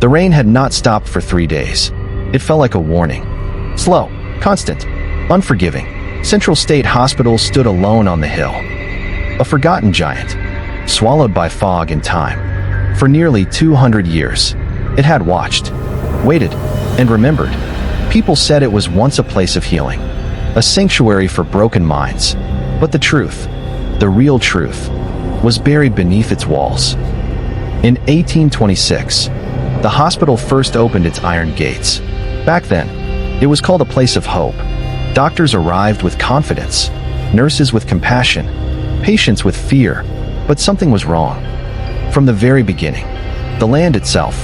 The rain had not stopped for 3 days. It felt like a warning. Slow, constant, unforgiving. Central State Hospital stood alone on the hill. A forgotten giant, swallowed by fog and time. For nearly 200 years, it had watched, waited, and remembered. People said it was once a place of healing, a sanctuary for broken minds. But the truth, the real truth, was buried beneath its walls. In 1826, the hospital first opened its iron gates. Back then, it was called a place of hope. Doctors arrived with confidence, nurses with compassion, patients with fear, but something was wrong. From the very beginning, the land itself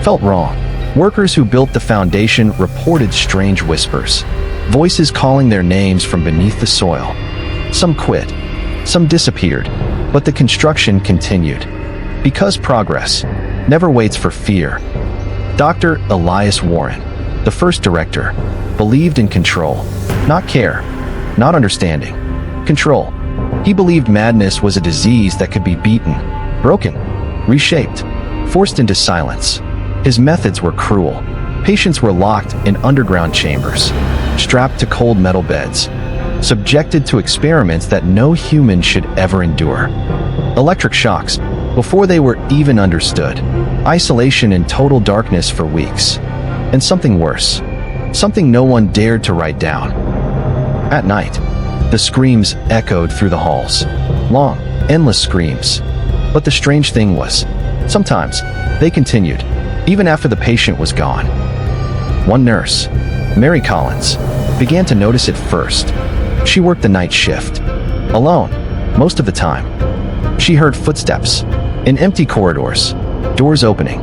felt wrong. Workers who built the foundation reported strange whispers, voices calling their names from beneath the soil. Some quit, some disappeared, but the construction continued. Because progress never waits for fear. Dr. Elias Warren, the first director, believed in control, not care, not understanding. Control. He believed madness was a disease that could be beaten, broken, reshaped, forced into silence. His methods were cruel. Patients were locked in underground chambers, strapped to cold metal beds, subjected to experiments that no human should ever endure. Electric shocks, before they were even understood. Isolation and total darkness for weeks. And something worse. Something no one dared to write down. At night, the screams echoed through the halls. Long, endless screams. But the strange thing was, sometimes, they continued, even after the patient was gone. One nurse, Mary Collins, began to notice it first. She worked the night shift, alone, most of the time. She heard footsteps in empty corridors, doors opening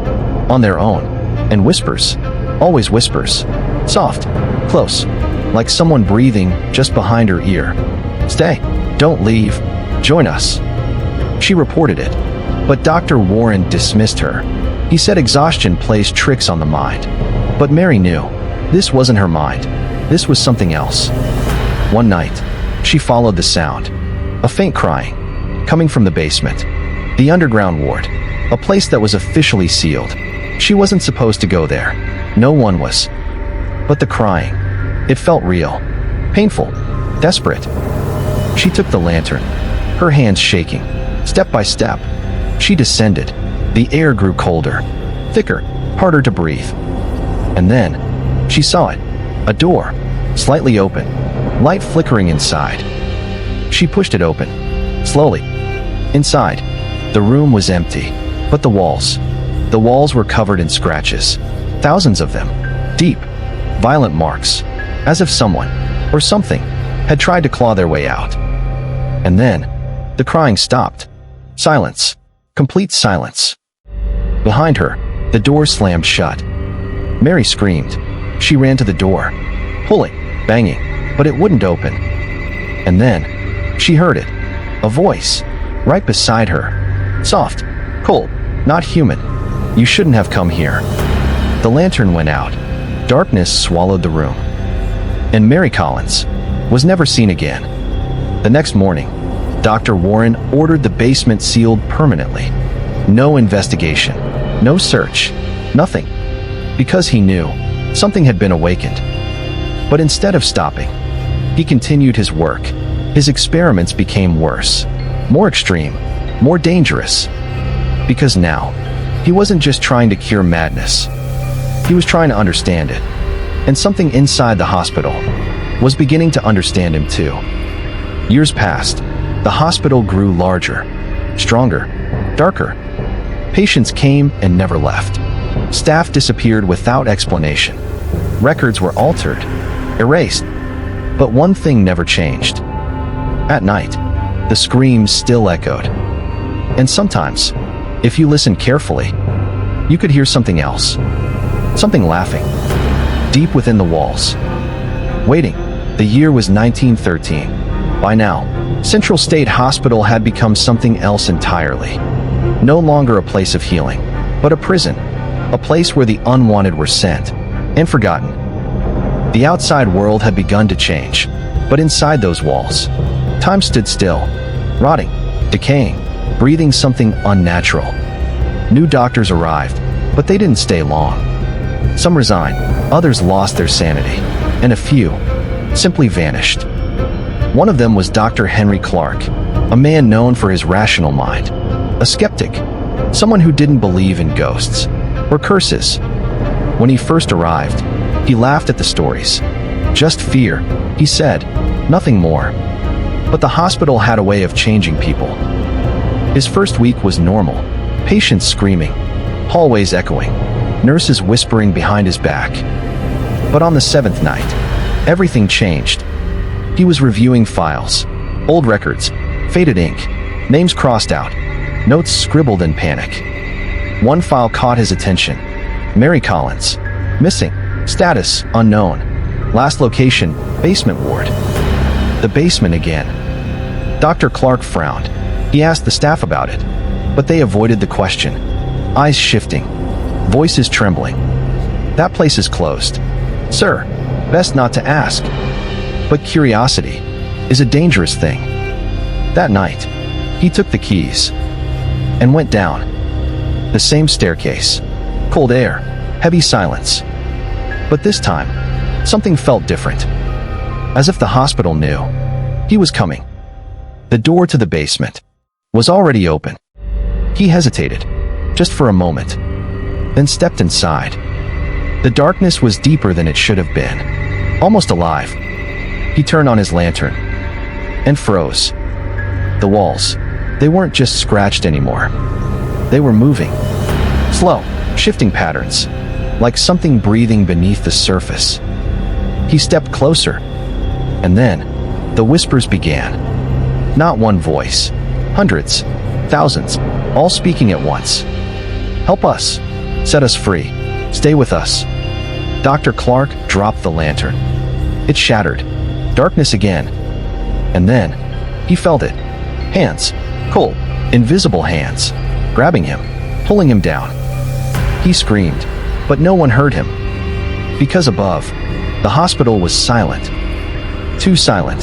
on their own, and whispers, always whispers, soft, close, like someone breathing just behind her ear. Stay, don't leave, join us. She reported it, but Dr. Warren dismissed her. He said exhaustion plays tricks on the mind. But Mary knew, this wasn't her mind, this was something else. One night, she followed the sound, a faint crying, coming from the basement, the underground ward, a place that was officially sealed. She wasn't supposed to go there. No one was. But the crying, it felt real, painful, desperate. She took the lantern, her hands shaking. Step by step, she descended. The air grew colder, thicker, harder to breathe. And then, she saw it, a door, slightly open, light flickering inside. She pushed it open, slowly. Inside, the room was empty, but the walls were covered in scratches, thousands of them, deep, violent marks, as if someone, or something, had tried to claw their way out. And then, the crying stopped. Silence, complete silence. Behind her, the door slammed shut. Mary screamed. She ran to the door, pulling, banging, but it wouldn't open. And then, she heard it, a voice, right beside her. Soft, cold, not human. You shouldn't have come here. The lantern went out. Darkness swallowed the room. And Mary Collins was never seen again. The next morning, Dr. Warren ordered the basement sealed permanently. No investigation, no search, nothing. Because he knew something had been awakened. But instead of stopping, he continued his work. His experiments became worse, more extreme, more dangerous. Because now, he wasn't just trying to cure madness. He was trying to understand it. And something inside the hospital was beginning to understand him too. Years passed. The hospital grew larger, stronger, darker. Patients came and never left. Staff disappeared without explanation. Records were altered, erased. But one thing never changed. At night, the screams still echoed. And sometimes, if you listened carefully, you could hear something else. Something laughing, deep within the walls. Waiting. The year was 1913. By now, Central State Hospital had become something else entirely. No longer a place of healing, but a prison. A place where the unwanted were sent and forgotten. The outside world had begun to change, but inside those walls, time stood still, rotting, decaying, breathing something unnatural. New doctors arrived, But they didn't stay long. Some resigned, others lost their sanity, and a few simply vanished. One of them was Dr. Henry Clark, a man known for his rational mind, a skeptic, someone who didn't believe in ghosts or curses. When he first arrived, he laughed at the stories. Just fear, he said, nothing more. But the hospital had a way of changing people. His first week was normal, patients screaming, hallways echoing, nurses whispering behind his back. But on the 7th night, everything changed. He was reviewing files, old records, faded ink, names crossed out, notes scribbled in panic. One file caught his attention. Mary Collins, missing, status unknown, last location, basement ward. The basement again. Dr. Clark frowned. He asked the staff about it, but they avoided the question. Eyes shifting, voices trembling. That place is closed. Sir, best not to ask. But curiosity is a dangerous thing. That night, he took the keys and went down. The same staircase, cold air, heavy silence. But this time, something felt different. As if the hospital knew he was coming. The door to the basement was already open. He hesitated, just for a moment, then stepped inside. The darkness was deeper than it should have been, almost alive. He turned on his lantern and froze. The walls, they weren't just scratched anymore. They were moving. Slow, shifting patterns, like something breathing beneath the surface. He stepped closer, and then the whispers began. Not one voice, hundreds, thousands, all speaking at once. Help us. Set us free. Stay with us. Dr. Clark dropped the lantern. It shattered. Darkness again. And then, he felt it. Hands. Cold, invisible hands. Grabbing him, pulling him down. He screamed, but no one heard him. Because above, the hospital was silent. Too silent.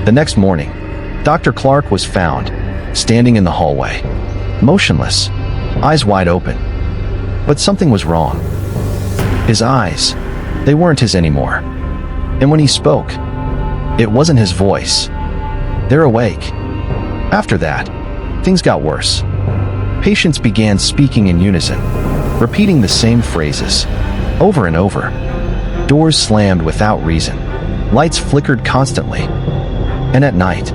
The next morning, Dr. Clark was found, standing in the hallway. Motionless, eyes wide open. But something was wrong. His eyes, they weren't his anymore. And when he spoke, it wasn't his voice. They're awake. After that, things got worse. Patients began speaking in unison, repeating the same phrases, over and over. Doors slammed without reason. Lights flickered constantly. And at night,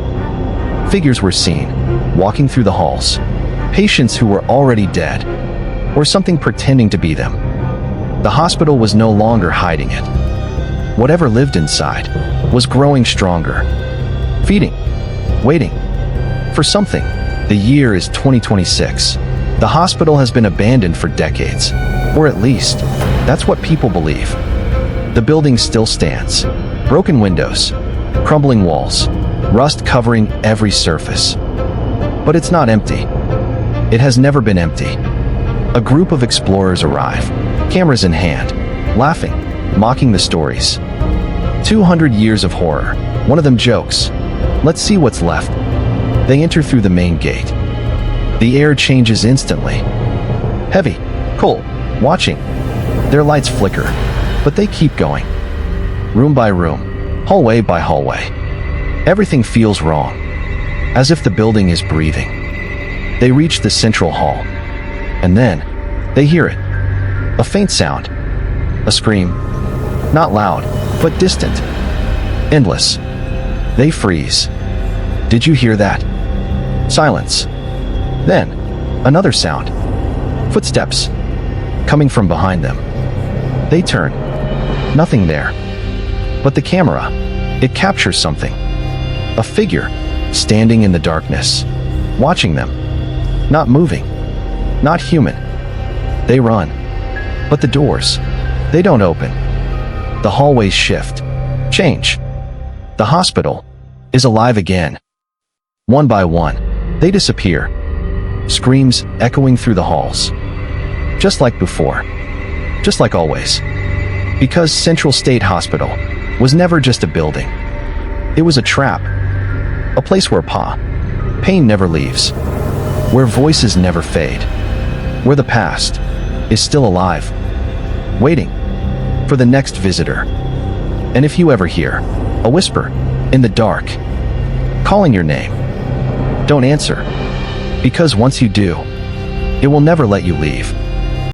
figures were seen, walking through the halls. Patients who were already dead, or something pretending to be them. The hospital was no longer hiding it. Whatever lived inside was growing stronger, feeding, waiting for something. The year is 2026. The hospital has been abandoned for decades, or at least, that's what people believe. The building still stands. Broken windows, crumbling walls, rust covering every surface. But it's not empty. It has never been empty. A group of explorers arrive, cameras in hand, laughing, mocking the stories. 200 years of horror. One of them jokes, "Let's see what's left." They enter through the main gate. The air changes instantly. Heavy, cold, watching. Their lights flicker, but they keep going. Room by room, hallway by hallway. Everything feels wrong, as if the building is breathing. They reach the central hall, and then they hear it. A faint sound, a scream. Not loud, but distant. Endless. They freeze. Did you hear that? Silence. Then, another sound. Footsteps. Coming from behind them. They turn. Nothing there. But the camera, it captures something. A figure, standing in the darkness, watching them. Not moving. Not human. They run. But the doors, they don't open. The hallways shift. Change. The hospital is alive again. One by one, they disappear. Screams echoing through the halls. Just like before. Just like always. Because Central State Hospital was never just a building. It was a trap. A place where pain never leaves. Where voices never fade. Where the past is still alive, waiting for the next visitor. And if you ever hear a whisper in the dark, calling your name, don't answer, because once you do, it will never let you leave.